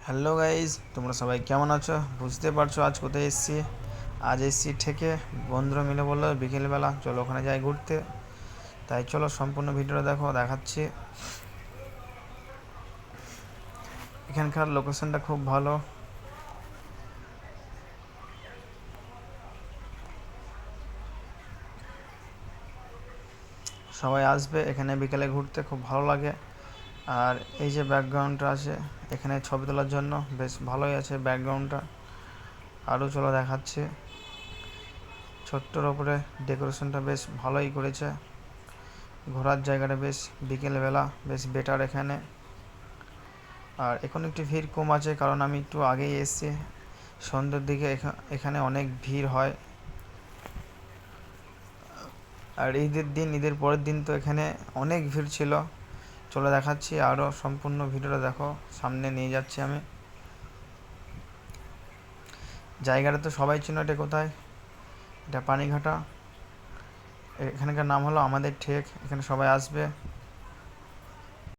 Hello guys, তোমরা সবাই কেমন আছো? বুঝতে পারছো আজ কোথায় এসেছি? আজ এসেছি থেকে বন্ধুরা মিলে বললো বিকেলবেলা চলো ওখানে যাই ঘুরতে। তাই চলো সম্পূর্ণ ভিডিওটা দেখো, দেখাচ্ছি। এখানকার লোকেশনটা খুব ভালো। সবাই আসবে এখানে বিকেলে ঘুরতে, খুব ভালো লাগে। আর এই যে ব্যাকগ্রাউন্ডটা আছে এখানে ছবি তোলার জন্য বেশ ভালোই আছে ব্যাকগ্রাউন্ডটা। আরও চলো দেখাচ্ছি। ছোট্টর ওপরে ডেকোরেশনটা বেশ ভালোই করেছে। ঘোরার জায়গাটা বেশ বিকেলবেলা বেশ বেটার এখানে। আর এখন একটু ভিড় কম আছে কারণ আমি একটু আগেই এসেছি। সন্ধ্যের দিকে এখানে অনেক ভিড় হয়। আর ঈদের পরের দিন তো এখানে অনেক ভিড় ছিল। চলে দেখাচ্ছি, আরও সম্পূর্ণ ভিডিওটা দেখো, সামনে নিয়ে যাচ্ছি আমি। জায়গাটা তো সবাই চিনো, এটা কোথায়? এটা পানিঘাটা। এখানকার নাম হলো আমাদের ঠেক। এখানে সবাই আসবে।